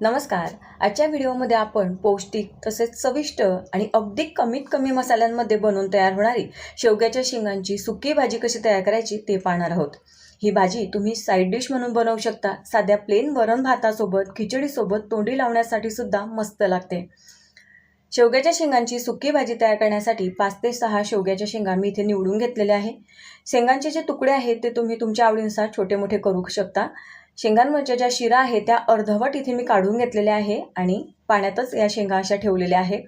नमस्कार. आजच्या व्हिडिओमध्ये आपण पौष्टिक तसेच चविष्ट आणि अगदी कमीत कमी मसाल्यांमध्ये बनवून तयार होणारी शेवग्याच्या शेंगांची सुकी भाजी कशी तयार करायची ते पाहणार आहोत. ही भाजी तुम्ही साईड डिश म्हणून बनवू शकता. साध्या प्लेन वरण भातासोबत, खिचडीसोबत तोंडी लावण्यासाठी सुद्धा मस्त लागते. शेवग्याच्या शेंगांची सुकी भाजी तयार करण्यासाठी 5 ते 6 शेवग्याच्या शेंगा मी इथे निवडून घेतलेल्या आहे. शेंगांचे जे तुकडे आहेत ते तुम्ही तुमच्या आवडीनुसार छोटे मोठे करू शकता. शेंगांवरच्या ज्या शिरा आहेत त्या अर्धवट इथे मी काढून घेतलेल्या आहे आणि पाण्यातच या शेंगा अशा ठेवलेल्या आहे.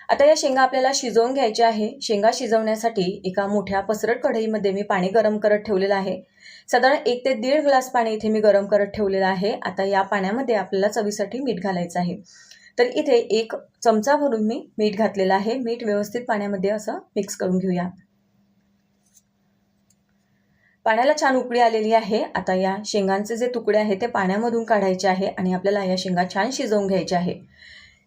आता या शेंगा आपल्याला शिजवून घ्यायच्या आहे. शेंगा शिजवण्यासाठी एका मोठ्या पसरट कढईमध्ये मी पाणी गरम करत ठेवलेलं आहे. साधारण 1 ते 1.5 ग्लास पाणी इथे मी गरम करत ठेवलेलं आहे. आता या पाण्यामध्ये आपल्याला चवीसाठी मीठ घालायचं आहे. तर इथे 1 चमचा भरून मी मीठ घातलेलं आहे. मीठ व्यवस्थित पाण्यामध्ये असं मिक्स करून घेऊया. पाण्याला छान उकळी आलेली आहे. आता या शेंगांचे जे तुकडे आहेत ते पाण्यामधून काढायचे आहे आणि आपल्याला या शेंगा छान शिजवून घ्यायच्या आहे.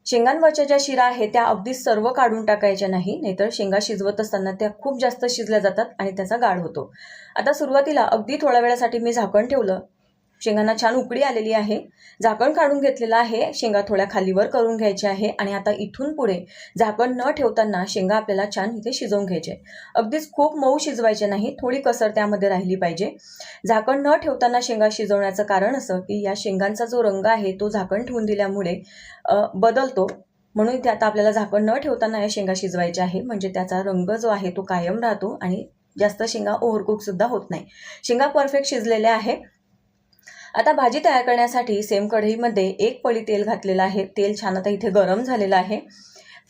शेंगांवरच्या ज्या शिरा आहेत त्या अगदी सर्व काढून टाकायच्या नाही, नाहीतर शेंगा शिजवत असताना त्या खूप जास्त शिजल्या जातात आणि त्याचा गाळ होतो. आता सुरुवातीला अगदी थोड्या वेळासाठी मी झाकण ठेवलं. शेंगांना छान उकळी आलेली आहे. झाकण काढून घेतलेलं आहे. शेंगा थोड्या खालीवर करून घ्यायच्या आहे आणि आता इथून पुढे झाकण न ठेवताना शेंगा आपल्याला छान इथे शिजवून घ्यायचे. अगदीच खूप मऊ शिजवायचे नाही, थोडी कसर त्यामध्ये राहिली पाहिजे. झाकण न ठेवताना शेंगा शिजवण्याचं कारण असं की या शेंगांचा जो रंग आहे तो झाकण ठेवून दिल्यामुळे बदलतो. म्हणून इथे आता आपल्याला झाकण न ठेवताना या शेंगा शिजवायच्या आहे, म्हणजे त्याचा रंग जो आहे तो कायम राहतो आणि जास्त शेंगा ओव्हरकुक सुद्धा होत नाही. शेंगा परफेक्ट शिजलेल्या आहे. आता भाजी तयार करण्यासाठी सेम कढईमध्ये 1 पळी तेल घातलेलं आहे. तेल छान आता इथे गरम झालेलं आहे.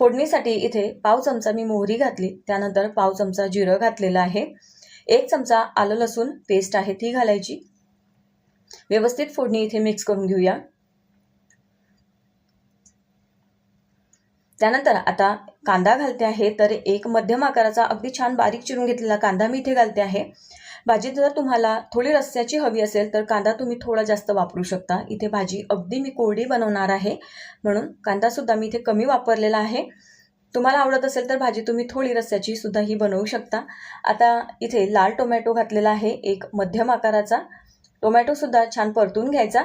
फोडणीसाठी इथे पाव चमचा मी मोहरी घातली. त्यानंतर पाव चमचा जिरं घातलेलं आहे. 1 चमचा आलं लसूण पेस्ट आहे ती घालायची. व्यवस्थित फोडणी इथे मिक्स करून घेऊया. त्यानंतर आता कांदा घालते आहे. तर 1 मध्यम आकाराचा अगदी छान बारीक चिरून घेतलेला कांदा मी इथे घालते आहे. भाजी जर तुम्हाला थोडी रस्स्याची हवी असेल तर कांदा तुम्ही थोडा जास्त वापरू शकता. इथे भाजी अगदी मी कोरडी बनवणार आहे, म्हणून कांदासुद्धा मी इथे कमी वापरलेला आहे. तुम्हाला आवडत असेल तर भाजी तुम्ही थोडी रस्स्याची सुद्धा ही बनवू शकता. आता इथे लाल टोमॅटो घातलेला आहे. 1 मध्यम आकाराचा टोमॅटोसुद्धा छान परतून घ्यायचा.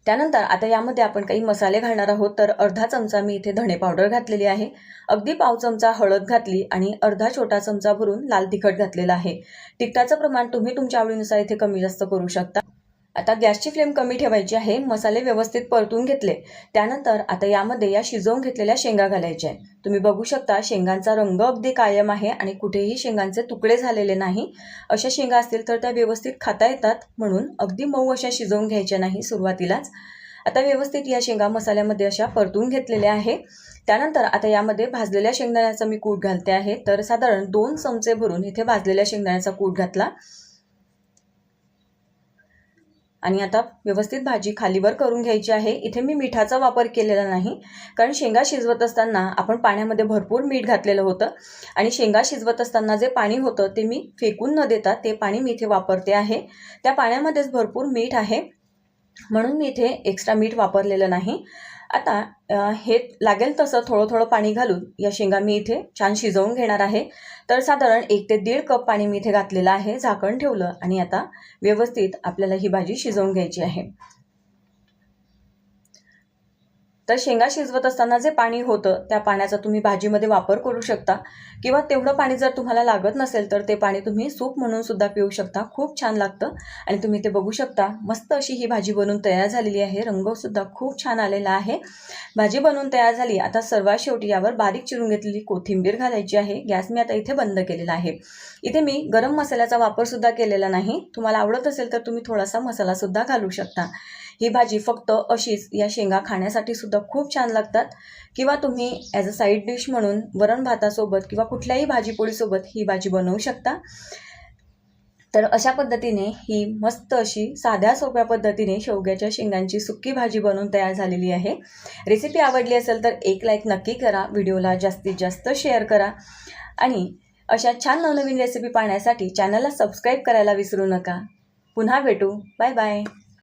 त्यानंतर आता यामध्ये आपण काही मसाले घालणार आहोत. तर अर्धा चमचा मी इथे धणे पावडर घातलेली आहे. अगदी पाव चमचा हळद घातली आणि अर्धा छोटा चमचा भरून लाल तिखट घातलेलं आहे. तिखटाचं प्रमाण तुम्ही तुमच्या आवडीनुसार इथे कमी जास्त करू शकता. आता गॅसची फ्लेम कमी ठेवायची आहे. मसाले व्यवस्थित परतून घेतले. त्यानंतर आता यामध्ये या शिजवून घेतलेल्या शेंगा घालायच्या आहे. तुम्ही बघू शकता शेंगांचा रंग अगदी कायम आहे आणि कुठेही शेंगांचे तुकडे झालेले नाही. अशा शेंगा असतील तर त्या व्यवस्थित खाता येतात, म्हणून अगदी मऊ अशा शिजवून घ्यायच्या नाही सुरुवातीलाच. आता व्यवस्थित या शेंगा मसाल्यामध्ये अशा परतून घेतलेल्या आहे. त्यानंतर आता यामध्ये भाजलेल्या शेंगदाण्याचा मी कूट घालते आहे. तर साधारण 2 चमचे भरून इथे भाजलेल्या शेंगदाण्याचा कूट घातला आणि आता व्यवस्थित भाजी खालीवर करून घ्यायची आहे. इथे मी मिठाचा वापर केलेला नाही, कारण शेंगा शिजवत असताना आपण पाण्यामध्ये भरपूर मीठ घातलेलं होतं आणि शेंगा शिजवत असताना जे पाणी होतं ते मी फेकून न देता ते पाणी मी इथे वापरते आहे. त्या पाण्यामध्येच भरपूर मीठ आहे, म्हणून मी इथे एक्स्ट्रा मीठ वापरलेलं नाही. आता हे लागेल तसं थोडं थोडं पाणी घालून या शेंगा मी इथे छान शिजवून घेणार आहे. तर साधारण 1 ते 1.5 कप पाणी मी इथे घातलेलं आहे. झाकण ठेवलं आणि आता व्यवस्थित आपल्याला ही भाजी शिजवून घ्यायची आहे. तर शेंगा शिजवत असताना जे पाणी होतं त्या पाण्याचा तुम्ही भाजीमध्ये वापर करू शकता, किंवा तेवढं पाणी जर तुम्हाला लागत नसेल तर ते पाणी तुम्ही सूप म्हणून सुद्धा पिऊ शकता. खूप छान लागतं. आणि तुम्ही ते बघू शकता मस्त अशी ही भाजी बनवून तयार झालेली आहे. रंगसुद्धा खूप छान आलेला आहे. भाजी बनवून तयार झाली. आता सर्वात शेवटी यावर बारीक चिरून घेतलेली कोथिंबीर घालायची आहे. गॅस मी आता इथे बंद केलेला आहे. इथे मी गरम मसाल्याचा वापर सुद्धा केलेला नाही. तुम्हाला आवडत असेल तर तुम्ही थोडासा मसाला सुद्धा घालू शकता. ही भाजी फक्त अशीच या शेंगा खाण्यासाठी सुद्धा खूप छान लागतात, किंवा तुम्ही ॲज अ साईड डिश म्हणून वरण भातासोबत किंवा कुठल्याही भाजीपोळीसोबत ही भाजी बनवू शकता. तर अशा पद्धतीने ही मस्त अशी साध्या सोप्या पद्धतीने शेवग्याच्या शेंगांची सुकी भाजी बनवून तयार झालेली आहे. रेसिपी आवडली असेल तर 1 लाईक नक्की करा. व्हिडिओला जास्तीत जास्त शेअर करा आणि अशा छान नवनवीन रेसिपी पाहण्यासाठी चॅनलला सबस्क्राईब करायला विसरू नका. पुन्हा भेटू. Bye bye.